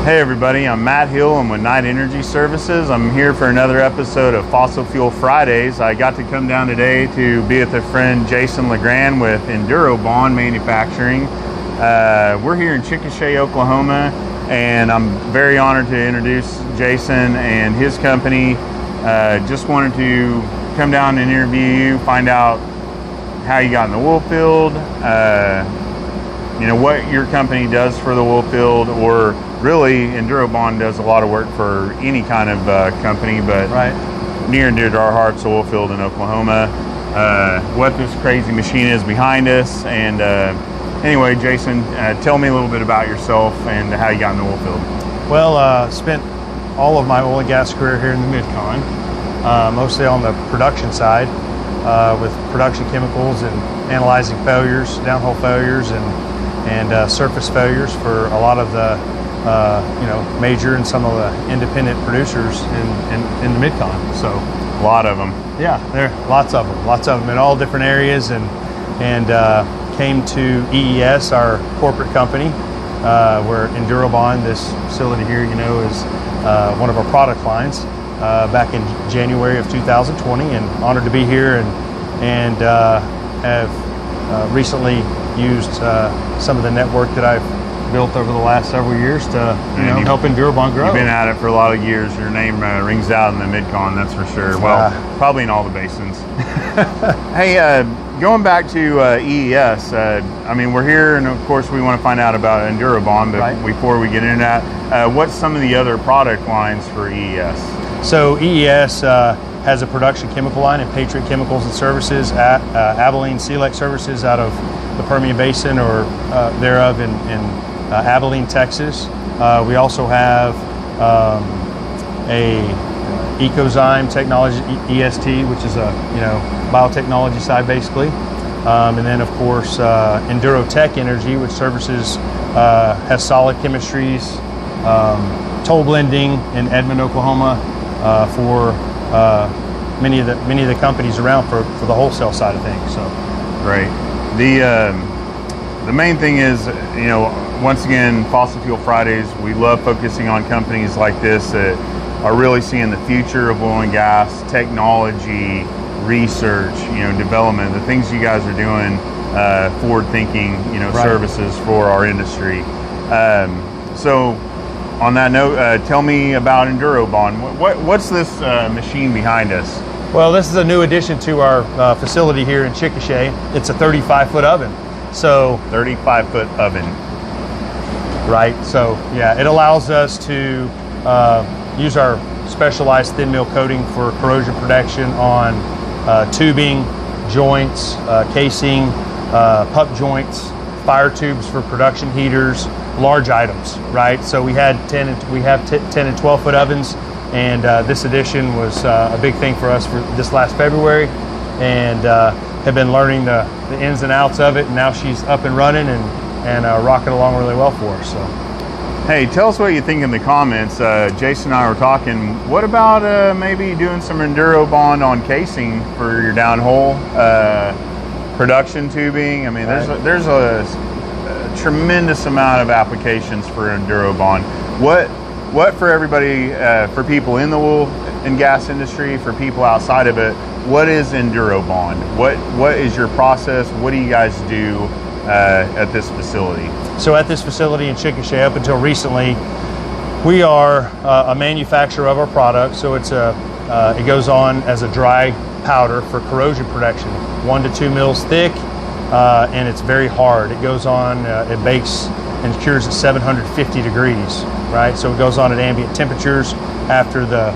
Hey everybody, I'm Matt Hill. I'm with Knight Energy Services. I'm here for another episode of Fossil Fuel Fridays. I got to come down today to be with a friend, Jason LeGrande with Endurobond Manufacturing. We're here in Chickasha, Oklahoma, and I'm very honored to introduce Jason and his company. Just wanted to come down and interview you, find out how you got in the wool field, what your company does for the wool field, or really Endurobond does a lot of work for any kind of company, but near and dear to our hearts, the wool field in Oklahoma. What this crazy machine is behind us, and anyway, Jason, tell me a little bit about yourself and how you got in the wool field. Well, spent all of my oil and gas career here in the Mid-Con, mostly on the production side, with production chemicals and analyzing failures, downhole failures, and surface failures for a lot of the major and some of the independent producers in the Mid-Con. So a lot of them. Yeah, there are lots of them in all different areas, and came to EES, our corporate company, where Endurobond, this facility here, is one of our product lines, back in January of 2020, and honored to be here, and have recently used some of the network that I've built over the last several years to help Endurobond grow. You've been at it for a lot of years. Your name rings out in the Mid-Con, that's for sure. Well, probably in all the basins. Hey, going back to EES, we're here, and of course we want to find out about Endurobond, but before we get into that, what's some of the other product lines for EES? So EES has a production chemical line in Patriot Chemicals and Services, at Abilene Select Services out of the Permian Basin or thereof in Abilene, Texas. We also have a Ecozyme Technology, EST, which is a biotechnology side basically, and then of course Endurotech Energy, which services has solid chemistries, toll blending in Edmond, Oklahoma, for many of the companies around for the wholesale side of things. So great. The main thing is, once again, Fossil Fuel Fridays, we love focusing on companies like this that are really seeing the future of oil and gas, technology, research, development, the things you guys are doing, forward-thinking, services for our industry. So on that note, tell me about Endurobond. What's this machine behind us? Well, this is a new addition to our facility here in Chickasha. It's a 35-foot oven. So 35-foot oven. Right. So yeah, it allows us to use our specialized thin mill coating for corrosion protection on tubing, joints, casing, pup joints, fire tubes for production heaters, large items. Right. So we have 10 and 12-foot ovens, and this addition was a big thing for us for this last February, and have been learning the ins and outs of it, and now she's up and running and rocking along really well for us. So, hey, tell us what you think in the comments. Jason and I were talking. What about maybe doing some Endurobond on casing for your downhole production tubing? There's a tremendous amount of applications for Endurobond. What for everybody, for people in the wool and gas industry, for people outside of it, what is Endurobond? What is your process? What do you guys do at this facility? So at this facility in Chickasha, up until recently, we are a manufacturer of our product. So it goes on as a dry powder for corrosion protection, 1 to 2 mils thick, and it's very hard. It goes on, it bakes and cures at 750 degrees, right? So it goes on at ambient temperatures after the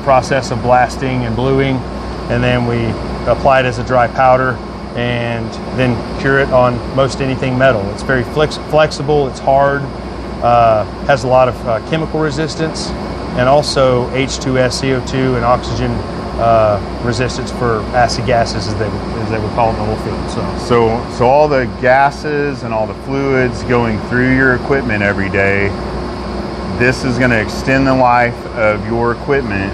process of blasting and bluing, and then we apply it as a dry powder and then cure it on most anything metal. It's very flexible, it's hard, has a lot of chemical resistance, and also H2S, CO2, and oxygen resistance for acid gases, as they would call it in the oil field. So all the gases and all the fluids going through your equipment every day, this is going to extend the life of your equipment,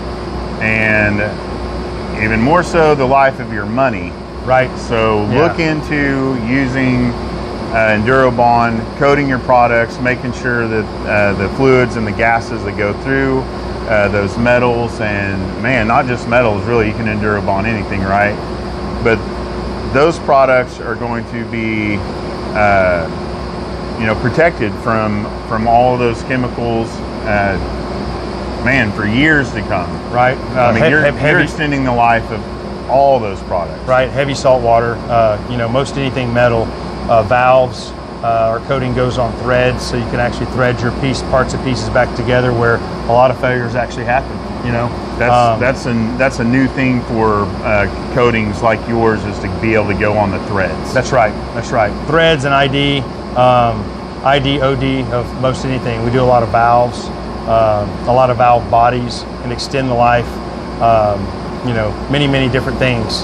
and even more so the life of your money. Right. So look into using Endurobond, coating your products, making sure that the fluids and the gases that go through those metals, and man, not just metals, really, you can Endurobond anything, right? But those products are going to be protected from all of those chemicals, man, for years to come. Right. I mean, you're extending the life of all those products. Right. Heavy salt water. Most anything metal, valves. Our coating goes on threads, so you can actually thread your parts and pieces back together, where a lot of failures actually happen. That's a new thing for coatings like yours, is to be able to go on the threads. That's right. Threads and ID, OD of most anything. We do a lot of valves, a lot of valve bodies, and extend the life. Many different things.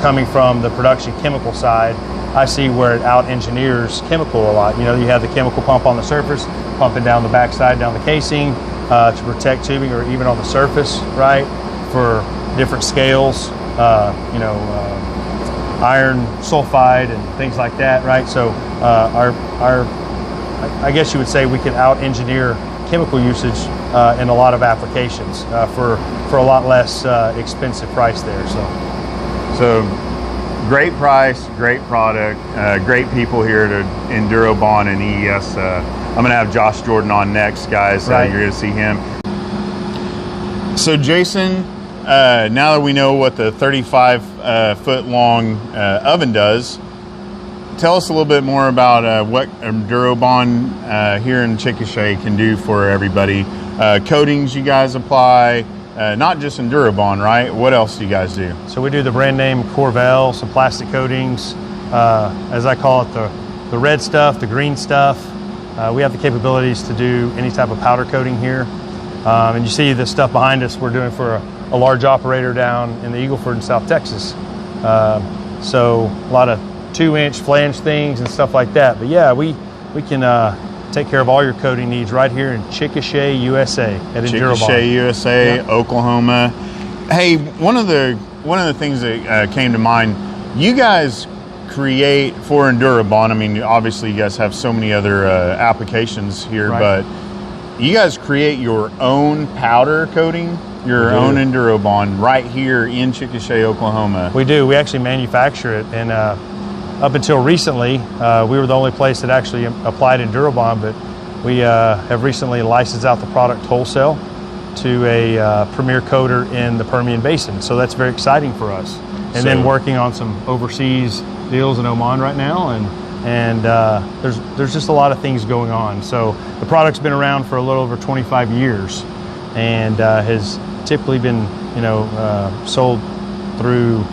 Coming from the production chemical side, I see where it out-engineers chemical a lot. You have the chemical pump on the surface, pumping down the backside, down the casing, to protect tubing, or even on the surface, right, for different scales, iron sulfide and things like that, right? So I guess you would say we can out-engineer chemical usage in a lot of applications for a lot less expensive price there. So great price, great product, great people here at Endurobond and EES. I'm going to have Josh Jordan on next, guys. Right. You're going to see him. So Jason, now that we know what the 35-foot long oven does, tell us a little bit more about what Endurobond here in Chickasha can do for everybody. Coatings you guys apply, not just Endurobond, right? What else do you guys do? So we do the brand name Corvell, some plastic coatings, as I call it, the red stuff, the green stuff. We have the capabilities to do any type of powder coating here. And you see the stuff behind us we're doing for a large operator down in the Eagle Ford in South Texas. So a lot of 2-inch flange things and stuff like that. But yeah, we can take care of all your coating needs right here in Chickasha, USA at Endurobond. Chickasha, USA, yep. Oklahoma. Hey, one of the things that came to mind, you guys create for Endurobond. I mean, obviously you guys have so many other applications here, right. But you guys create your own powder coating, your own Endurobond right here in Chickasha, Oklahoma. We do. We actually manufacture it, and up until recently, we were the only place that actually applied Endurobond, but we have recently licensed out the product wholesale to a premier coater in the Permian Basin. So that's very exciting for us. And then working on some overseas deals in Oman right now, and there's just a lot of things going on. So the product's been around for a little over 25 years, and has typically been sold through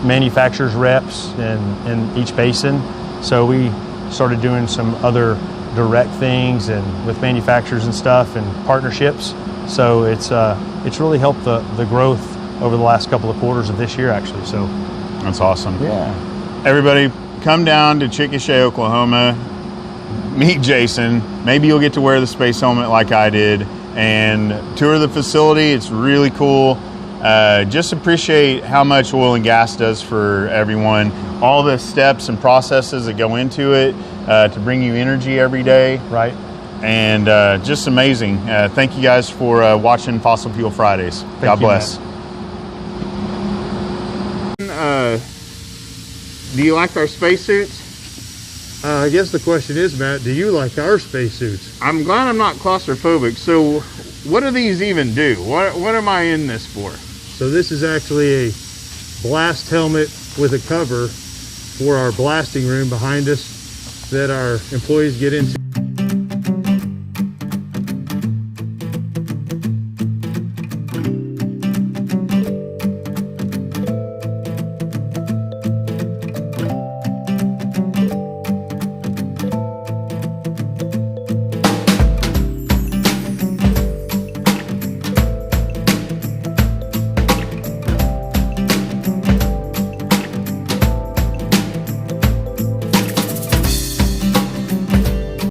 manufacturers reps in each basin. So we started doing some other direct things and with manufacturers and stuff and partnerships. So it's really helped the growth over the last couple of quarters of this year, actually. So that's awesome. Yeah. Everybody, come down to Chickasha, Oklahoma, meet Jason. Maybe you'll get to wear the space helmet like I did, and tour the facility. It's really cool. Just appreciate how much oil and gas does for everyone. All the steps and processes that go into it to bring you energy every day. Right. And just amazing. Thank you guys for watching Fossil Fuel Fridays. God bless. Do you like our spacesuits? I guess the question is, Matt, do you like our spacesuits? I'm glad I'm not claustrophobic. So what do these even do? What am I in this for? So this is actually a blast helmet with a cover for our blasting room behind us that our employees get into.